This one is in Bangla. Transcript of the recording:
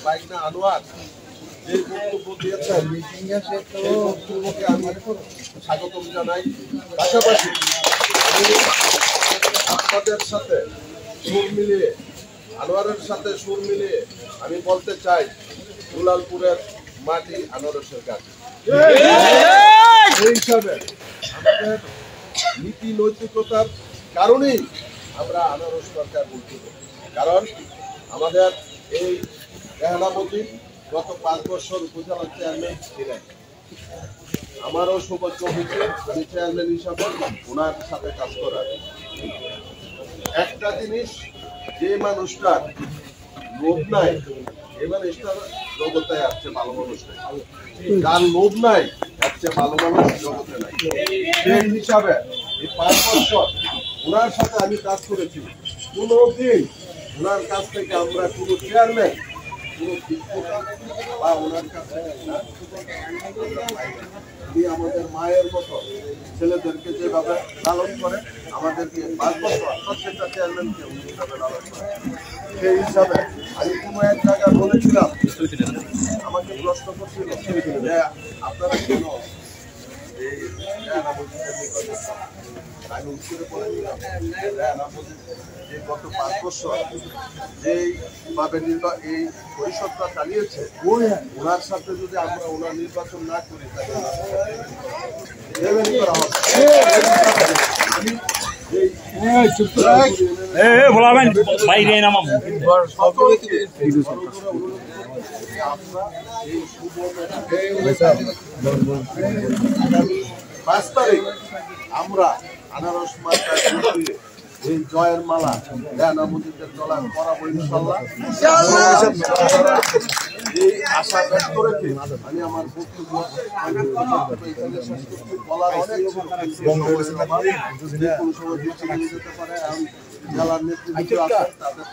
বাইকনা আনোয়ার যে বক্তব্য দিয়েছেন সেই বক্তব্যকে আমি স্বাগতম জানাই। পাশাপাশি আপনাদের সাথে সুর মিলিয়ে, আনোয়ারের সাথে সুর মিলিয়ে আমি বলতে চাই, দুলালপুরের মাটি আনারসের গাছ। এই হিসাবে আমাদের নীতি নৈতিকতার কারণেই আমরা আনারস সরকার বলতে, কারণ আমাদের এই রেহানামতি গত 5 বছর উপজেলা চেয়ারম্যান ছিলেন। আমারও সৌভাগ্য হয়েছে আমি চেয়ারম্যান হিসাবে ওনার সাথে কাজ করার। একটা জিনিস, যে মানুষটার লোভ নাই এই মানুষটার জগতে আসছে ভালো মানুষ নাই, যার লোভ নাই আসছে ভালো মানুষ জগতে নাই। সেই হিসাবে এই 5 বছর ওনার সাথে আমি কাজ করেছি, কোনোদিন ওনার কাছ থেকে আমরা কোনো চেয়ারম্যান কোনো বা ওনার কাছে আমাদের মায়ের মতো ছেলেদেরকে যেভাবে লালন করে, আমাদেরকে 5 বছর প্রত্যেকটা চেয়ারম্যানকে হিসাবে লালন করে। সেই হিসাবে আমি কোনো এক জায়গায় বলেছিলাম, আমাকে প্রশ্ন করছিল যে আপনারা কেন এই আমি উত্তরে বলেছিলাম যে গত 5 বছর যেইভাবে এই পরিষদটা চালিয়েছে, ওনার সাথে যদি আমরা ওনার নির্বাচন না করি আমরা আনারস মার্কায় এই জয়ের মালা রেহানামতিদের তলায় পরাবো ইনশাআল্লাহ। এই আশা ব্যক্ত রেখে আমি আমার বক্তব্য বলার অনেক কোনো সময় বিচ্ছিন্ন যেতে পারে, জেলার নেতৃত্ব আছে তাদের